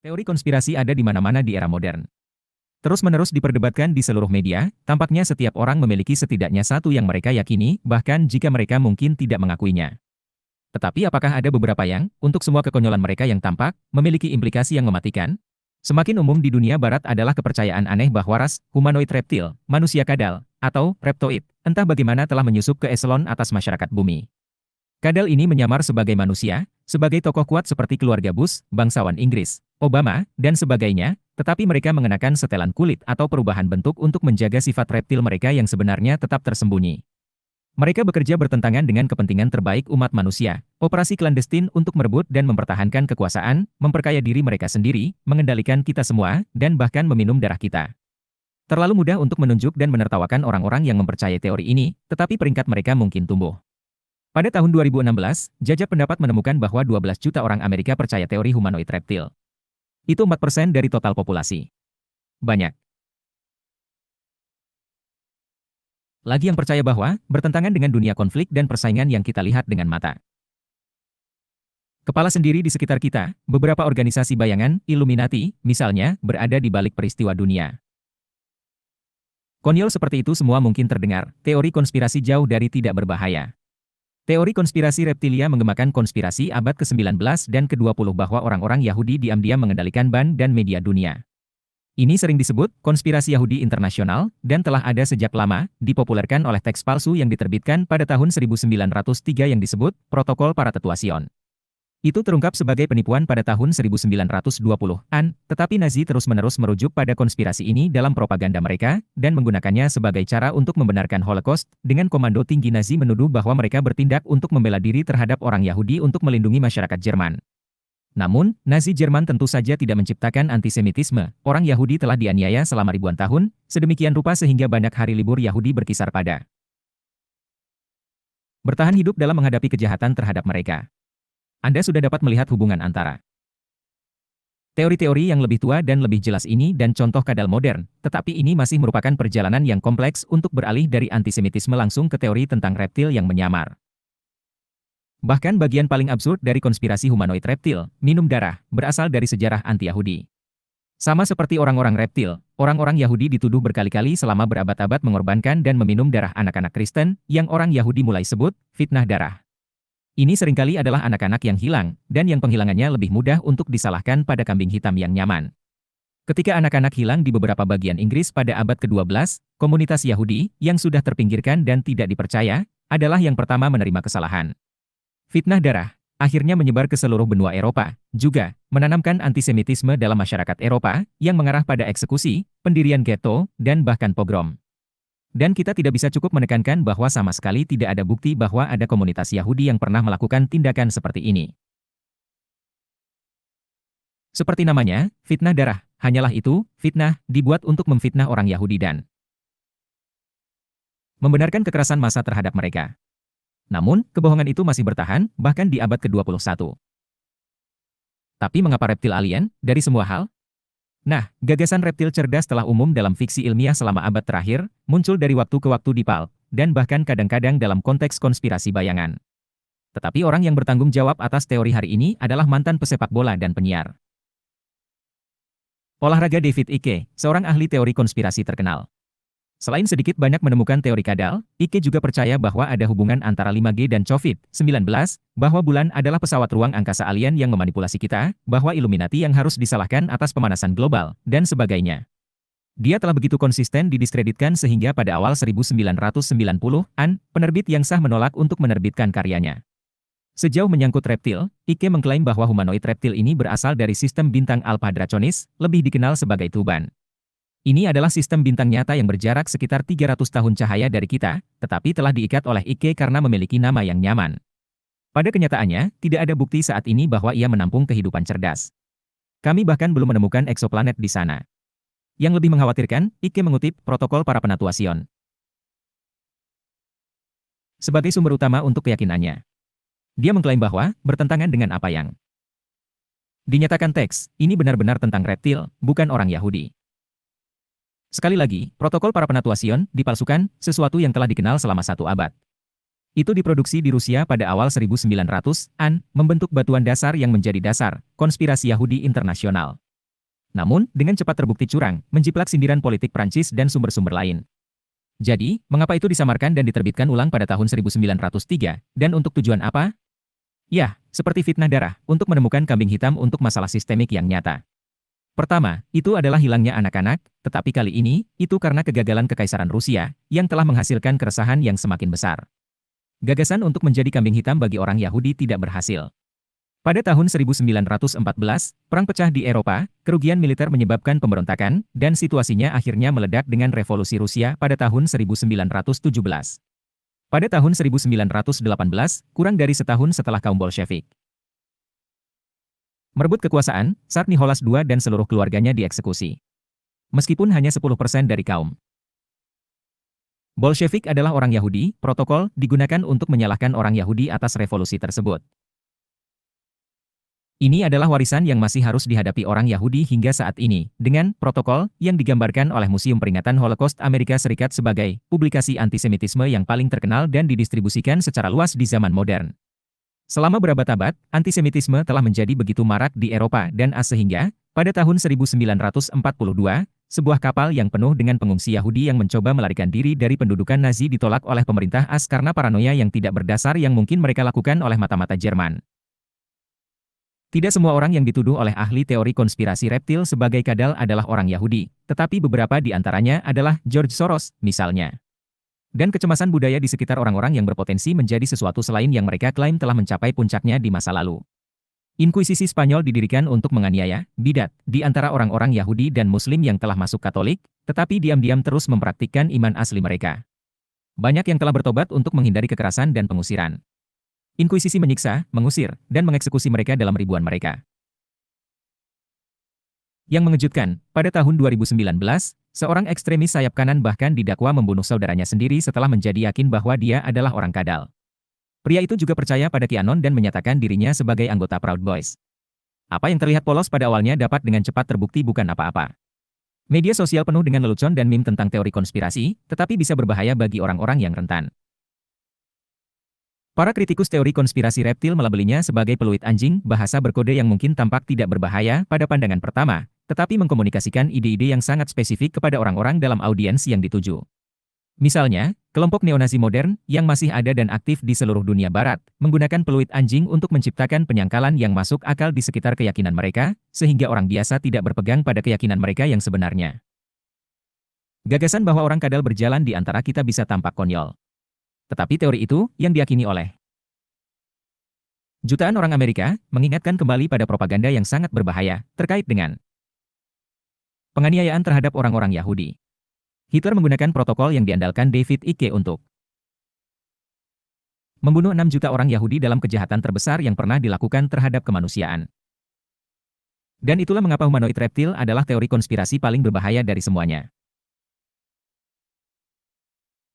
Teori konspirasi ada di mana-mana di era modern. Terus-menerus diperdebatkan di seluruh media, tampaknya setiap orang memiliki setidaknya satu yang mereka yakini, bahkan jika mereka mungkin tidak mengakuinya. Tetapi apakah ada beberapa yang, untuk semua kekonyolan mereka yang tampak, memiliki implikasi yang mematikan? Semakin umum di dunia barat adalah kepercayaan aneh bahwa ras, humanoid reptil, manusia kadal, atau reptoid, entah bagaimana telah menyusup ke eselon atas masyarakat bumi. Kadal ini menyamar sebagai manusia, sebagai tokoh kuat seperti keluarga Bush, bangsawan Inggris, Obama, dan sebagainya, tetapi mereka mengenakan setelan kulit atau perubahan bentuk untuk menjaga sifat reptil mereka yang sebenarnya tetap tersembunyi. Mereka bekerja bertentangan dengan kepentingan terbaik umat manusia, operasi klandestin untuk merebut dan mempertahankan kekuasaan, memperkaya diri mereka sendiri, mengendalikan kita semua, dan bahkan meminum darah kita. Terlalu mudah untuk menunjuk dan menertawakan orang-orang yang mempercayai teori ini, tetapi peringkat mereka mungkin tumbuh. Pada tahun 2016, jajak pendapat menemukan bahwa 12 juta orang Amerika percaya teori humanoid reptil. Itu 4% dari total populasi. Banyak. Lagi yang percaya bahwa, bertentangan dengan dunia konflik dan persaingan yang kita lihat dengan mata. Kepala sendiri di sekitar kita, beberapa organisasi bayangan, Illuminati, misalnya, berada di balik peristiwa dunia. Konyol seperti itu semua mungkin terdengar, teori konspirasi jauh dari tidak berbahaya. Teori konspirasi reptilia menggemakan konspirasi abad ke-19 dan ke-20 bahwa orang-orang Yahudi diam-diam mengendalikan ban dan media dunia. Ini sering disebut konspirasi Yahudi internasional dan telah ada sejak lama, dipopulerkan oleh teks palsu yang diterbitkan pada tahun 1903 yang disebut Protokol Para Tetua Sion. Itu terungkap sebagai penipuan pada tahun 1920-an, tetapi Nazi terus-menerus merujuk pada konspirasi ini dalam propaganda mereka, dan menggunakannya sebagai cara untuk membenarkan Holocaust, dengan komando tinggi Nazi menuduh bahwa mereka bertindak untuk membela diri terhadap orang Yahudi untuk melindungi masyarakat Jerman. Namun, Nazi Jerman tentu saja tidak menciptakan antisemitisme, orang Yahudi telah dianiaya selama ribuan tahun, sedemikian rupa sehingga banyak hari libur Yahudi berkisar pada bertahan hidup dalam menghadapi kejahatan terhadap mereka. Anda sudah dapat melihat hubungan antara teori-teori yang lebih tua dan lebih jelas ini dan contoh kadal modern, tetapi ini masih merupakan perjalanan yang kompleks untuk beralih dari antisemitisme langsung ke teori tentang reptil yang menyamar. Bahkan bagian paling absurd dari konspirasi humanoid reptil, minum darah, berasal dari sejarah anti-Yahudi. Sama seperti orang-orang reptil, orang-orang Yahudi dituduh berkali-kali selama berabad-abad mengorbankan dan meminum darah anak-anak Kristen, yang orang Yahudi mulai sebut fitnah darah. Ini seringkali adalah anak-anak yang hilang, dan yang penghilangannya lebih mudah untuk disalahkan pada kambing hitam yang nyaman. Ketika anak-anak hilang di beberapa bagian Inggris pada abad ke-12, komunitas Yahudi, yang sudah terpinggirkan dan tidak dipercaya, adalah yang pertama menerima kesalahan. Fitnah darah, akhirnya menyebar ke seluruh benua Eropa, juga menanamkan antisemitisme dalam masyarakat Eropa, yang mengarah pada eksekusi, pendirian ghetto, dan bahkan pogrom. Dan kita tidak bisa cukup menekankan bahwa sama sekali tidak ada bukti bahwa ada komunitas Yahudi yang pernah melakukan tindakan seperti ini. Seperti namanya, fitnah darah, hanyalah itu, fitnah, dibuat untuk memfitnah orang Yahudi dan membenarkan kekerasan massa terhadap mereka. Namun, kebohongan itu masih bertahan, bahkan di abad ke-21. Tapi mengapa reptil alien, dari semua hal? Nah, gagasan reptil cerdas telah umum dalam fiksi ilmiah selama abad terakhir, muncul dari waktu ke waktu di pulp, dan bahkan kadang-kadang dalam konteks konspirasi bayangan. Tetapi orang yang bertanggung jawab atas teori hari ini adalah mantan pesepak bola dan penyiar olahraga David Icke, seorang ahli teori konspirasi terkenal. Selain sedikit banyak menemukan teori kadal, Icke juga percaya bahwa ada hubungan antara 5G dan COVID-19, bahwa bulan adalah pesawat ruang angkasa alien yang memanipulasi kita, bahwa Illuminati yang harus disalahkan atas pemanasan global, dan sebagainya. Dia telah begitu konsisten didiskreditkan sehingga pada awal 1990-an, penerbit yang sah menolak untuk menerbitkan karyanya. Sejauh menyangkut reptil, Icke mengklaim bahwa humanoid reptil ini berasal dari sistem bintang Alpha Draconis, lebih dikenal sebagai Tuban. Ini adalah sistem bintang nyata yang berjarak sekitar 300 tahun cahaya dari kita, tetapi telah diikat oleh Icke karena memiliki nama yang nyaman. Pada kenyataannya, tidak ada bukti saat ini bahwa ia menampung kehidupan cerdas. Kami bahkan belum menemukan eksoplanet di sana. Yang lebih mengkhawatirkan, Icke mengutip Protokol Para Penatua Sion sebagai sumber utama untuk keyakinannya. Dia mengklaim bahwa, bertentangan dengan apa yang dinyatakan teks, ini benar-benar tentang reptil, bukan orang Yahudi. Sekali lagi, Protokol Para Penatua Sion dipalsukan, sesuatu yang telah dikenal selama 1 abad. Itu diproduksi di Rusia pada awal 1900-an, membentuk batuan dasar yang menjadi dasar konspirasi Yahudi internasional. Namun, dengan cepat terbukti curang, menjiplak sindiran politik Prancis dan sumber-sumber lain. Jadi, mengapa itu disamarkan dan diterbitkan ulang pada tahun 1903, dan untuk tujuan apa? Ya, seperti fitnah darah, untuk menemukan kambing hitam untuk masalah sistemik yang nyata. Pertama, itu adalah hilangnya anak-anak, tetapi kali ini, itu karena kegagalan Kekaisaran Rusia, yang telah menghasilkan keresahan yang semakin besar. Gagasan untuk menjadi kambing hitam bagi orang Yahudi tidak berhasil. Pada tahun 1914, perang pecah di Eropa, kerugian militer menyebabkan pemberontakan, dan situasinya akhirnya meledak dengan revolusi Rusia pada tahun 1917. Pada tahun 1918, kurang dari setahun setelah kaum Bolshevik merebut kekuasaan, Tsar Nicholas II dan seluruh keluarganya dieksekusi. Meskipun hanya 10% dari kaum Bolshevik adalah orang Yahudi, protokol digunakan untuk menyalahkan orang Yahudi atas revolusi tersebut. Ini adalah warisan yang masih harus dihadapi orang Yahudi hingga saat ini, dengan protokol yang digambarkan oleh Museum Peringatan Holocaust Amerika Serikat sebagai publikasi antisemitisme yang paling terkenal dan didistribusikan secara luas di zaman modern. Selama berabad-abad, antisemitisme telah menjadi begitu marak di Eropa dan Asia sehingga, pada tahun 1942, sebuah kapal yang penuh dengan pengungsi Yahudi yang mencoba melarikan diri dari pendudukan Nazi ditolak oleh pemerintah AS karena paranoia yang tidak berdasar yang mungkin mereka lakukan oleh mata-mata Jerman. Tidak semua orang yang dituduh oleh ahli teori konspirasi reptil sebagai kadal adalah orang Yahudi, tetapi beberapa di antaranya adalah George Soros, misalnya. Dan kecemasan budaya di sekitar orang-orang yang berpotensi menjadi sesuatu selain yang mereka klaim telah mencapai puncaknya di masa lalu. Inkuisisi Spanyol didirikan untuk menganiaya, bidat, di antara orang-orang Yahudi dan Muslim yang telah masuk Katolik, tetapi diam-diam terus mempraktikkan iman asli mereka. Banyak yang telah bertobat untuk menghindari kekerasan dan pengusiran. Inkuisisi menyiksa, mengusir, dan mengeksekusi mereka dalam ribuan mereka. Yang mengejutkan, pada tahun 2019, seorang ekstremis sayap kanan bahkan didakwa membunuh saudaranya sendiri setelah menjadi yakin bahwa dia adalah orang kadal. Pria itu juga percaya pada QAnon dan menyatakan dirinya sebagai anggota Proud Boys. Apa yang terlihat polos pada awalnya dapat dengan cepat terbukti bukan apa-apa. Media sosial penuh dengan lelucon dan meme tentang teori konspirasi, tetapi bisa berbahaya bagi orang-orang yang rentan. Para kritikus teori konspirasi reptil melabelinya sebagai peluit anjing, bahasa berkode yang mungkin tampak tidak berbahaya pada pandangan pertama, tetapi mengkomunikasikan ide-ide yang sangat spesifik kepada orang-orang dalam audiens yang dituju. Misalnya, kelompok neonazi modern, yang masih ada dan aktif di seluruh dunia barat, menggunakan peluit anjing untuk menciptakan penyangkalan yang masuk akal di sekitar keyakinan mereka, sehingga orang biasa tidak berpegang pada keyakinan mereka yang sebenarnya. Gagasan bahwa orang kadal berjalan di antara kita bisa tampak konyol. Tetapi teori itu, yang diyakini oleh jutaan orang Amerika, mengingatkan kembali pada propaganda yang sangat berbahaya, terkait dengan penganiayaan terhadap orang-orang Yahudi. Hitler menggunakan protokol yang diandalkan David Icke untuk membunuh 6 juta orang Yahudi dalam kejahatan terbesar yang pernah dilakukan terhadap kemanusiaan. Dan itulah mengapa humanoid reptil adalah teori konspirasi paling berbahaya dari semuanya.